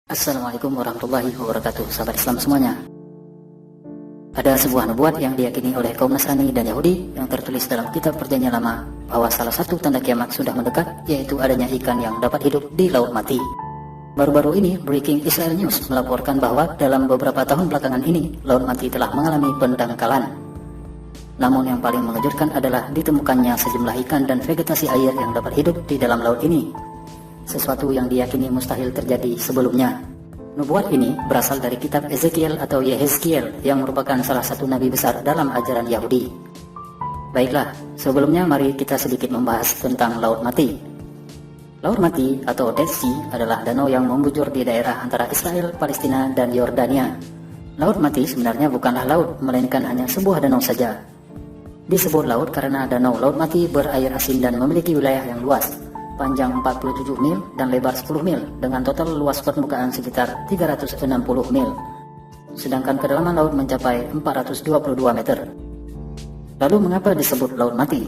Assalamualaikum warahmatullahi wabarakatuh, sahabat Islam semuanya. Ada sebuah nubuat yang diyakini oleh kaum Nasrani dan Yahudi yang tertulis dalam kitab Perjanjian Lama bahwa salah satu tanda kiamat sudah mendekat, yaitu adanya ikan yang dapat hidup di laut mati. Baru-baru ini Breaking Israel News melaporkan bahwa dalam beberapa tahun belakangan ini laut mati telah mengalami pendangkalan. Namun yang paling mengejutkan adalah ditemukannya sejumlah ikan dan vegetasi air yang dapat hidup di dalam laut ini, sesuatu yang diyakini mustahil terjadi sebelumnya. Nubuat ini berasal dari kitab Ezekiel atau Yehezkiel yang merupakan salah satu nabi besar dalam ajaran Yahudi. Baiklah, sebelumnya mari kita sedikit membahas tentang Laut Mati. Laut Mati atau Dead Sea adalah danau yang membujur di daerah antara Israel, Palestina, dan Yordania. Laut Mati sebenarnya bukanlah laut, melainkan hanya sebuah danau saja. Disebut laut karena danau Laut Mati berair asin dan memiliki wilayah yang luas, panjang 47 mil dan lebar 10 mil dengan total luas permukaan sekitar 360 mil. Sedangkan kedalaman laut mencapai 422 meter. Lalu mengapa disebut Laut Mati?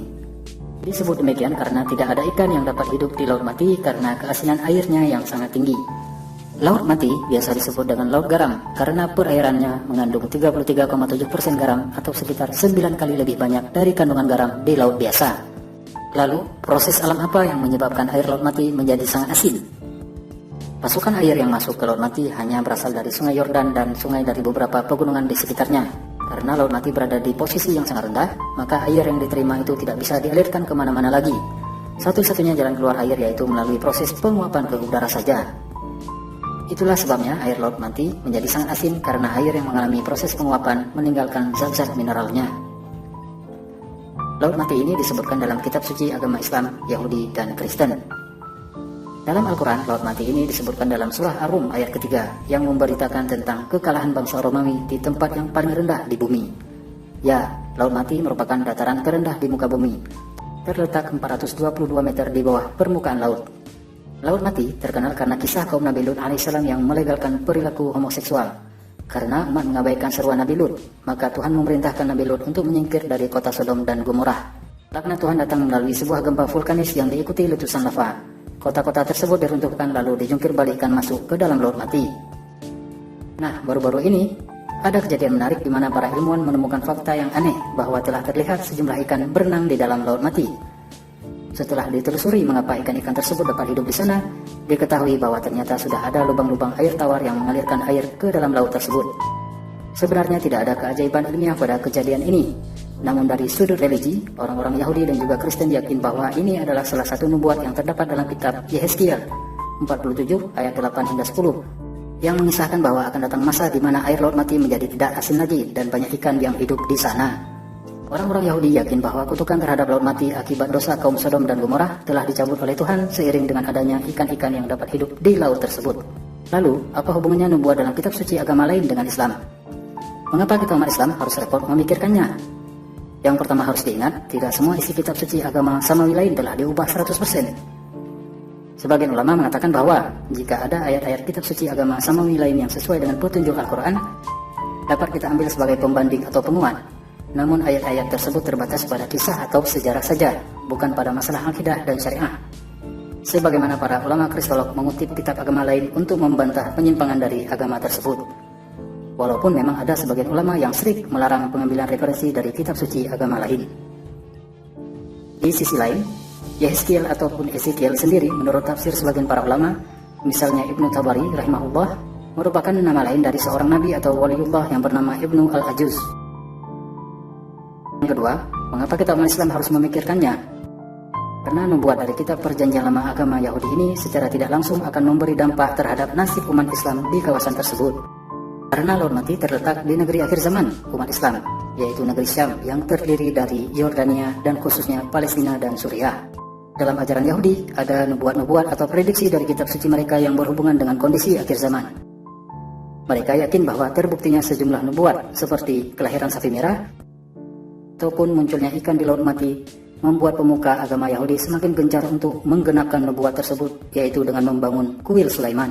Disebut demikian karena tidak ada ikan yang dapat hidup di Laut Mati karena keasinan airnya yang sangat tinggi. Laut Mati biasa disebut dengan Laut Garam karena perairannya mengandung 33,7% garam atau sekitar 9 kali lebih banyak dari kandungan garam di laut biasa. Lalu, proses alam apa yang menyebabkan air Laut Mati menjadi sangat asin? Pasukan air yang masuk ke Laut Mati hanya berasal dari Sungai Yordan dan sungai dari beberapa pegunungan di sekitarnya. Karena Laut Mati berada di posisi yang sangat rendah, maka air yang diterima itu tidak bisa dialirkan kemana-mana lagi. Satu-satunya jalan keluar air yaitu melalui proses penguapan ke udara saja. Itulah sebabnya air Laut Mati menjadi sangat asin karena air yang mengalami proses penguapan meninggalkan zat-zat mineralnya. Laut Mati ini disebutkan dalam kitab suci agama Islam, Yahudi, dan Kristen. Dalam Al-Quran, Laut Mati ini disebutkan dalam surah Ar-Rum ayat ketiga yang memberitakan tentang kekalahan bangsa Romawi di tempat yang paling rendah di bumi. Ya, Laut Mati merupakan dataran terendah di muka bumi, terletak 422 meter di bawah permukaan laut. Laut Mati terkenal karena kisah kaum Nabi Lut alaihissalam yang melegalkan perilaku homoseksual. Karena umat mengabaikan seruan Nabi Lut, maka Tuhan memerintahkan Nabi Lut untuk menyingkir dari kota Sodom dan Gomorrah. Laknat Tuhan datang melalui sebuah gempa vulkanis yang diikuti letusan lava. Kota-kota tersebut diruntuhkan lalu dijungkir balikkan masuk ke dalam Laut Mati. Nah, baru-baru ini ada kejadian menarik di mana para ilmuwan menemukan fakta yang aneh bahwa telah terlihat sejumlah ikan berenang di dalam Laut Mati. Setelah ditelusuri mengapa ikan-ikan tersebut dapat hidup di sana, diketahui bahwa ternyata sudah ada lubang-lubang air tawar yang mengalirkan air ke dalam laut tersebut. Sebenarnya tidak ada keajaiban ilmiah pada kejadian ini. Namun dari sudut religi, orang-orang Yahudi dan juga Kristen yakin bahwa ini adalah salah satu nubuat yang terdapat dalam kitab Yehezkiel 47 ayat 8 hingga 10 yang mengisahkan bahwa akan datang masa di mana air Laut Mati menjadi tidak asin lagi dan banyak ikan yang hidup di sana. Orang-orang Yahudi yakin bahwa kutukan terhadap Laut Mati akibat dosa kaum Sodom dan Gomorrah telah dicabut oleh Tuhan seiring dengan adanya ikan-ikan yang dapat hidup di laut tersebut. Lalu, apa hubungannya nubuat dalam kitab suci agama lain dengan Islam? Mengapa kita umat Islam harus repot memikirkannya? Yang pertama harus diingat, tidak semua isi kitab suci agama samawi lain telah diubah 100%. Sebagian ulama mengatakan bahwa jika ada ayat-ayat kitab suci agama samawi lain yang sesuai dengan petunjuk Al-Quran, dapat kita ambil sebagai pembanding atau penguat. Namun ayat-ayat tersebut terbatas pada kisah atau sejarah saja, bukan pada masalah akidah dan syariah. Sebagaimana para ulama kristolog mengutip kitab agama lain untuk membantah penyimpangan dari agama tersebut. Walaupun memang ada sebagian ulama yang strict melarang pengambilan referensi dari kitab suci agama lain. Di sisi lain, Yehezkiel ataupun Ezekiel sendiri menurut tafsir sebagian para ulama, misalnya Ibnu Tabari rahimahullah, merupakan nama lain dari seorang nabi atau waliullah yang bernama Ibnu Al-Ajuz. Yang kedua, mengapa kita umat Islam harus memikirkannya? Karena nubuat dari kitab Perjanjian Lama agama Yahudi ini secara tidak langsung akan memberi dampak terhadap nasib umat Islam di kawasan tersebut. Karena Laut Mati terletak di negeri akhir zaman umat Islam, yaitu negeri Syam yang terdiri dari Yordania dan khususnya Palestina dan Suriah. Dalam ajaran Yahudi, ada nubuat-nubuat atau prediksi dari kitab suci mereka yang berhubungan dengan kondisi akhir zaman. Mereka yakin bahwa terbuktinya sejumlah nubuat seperti kelahiran sapi merah, ataupun munculnya ikan di Laut Mati membuat pemuka agama Yahudi semakin gencar untuk menggenapkan nubuat tersebut, yaitu dengan membangun kuil Sulaiman.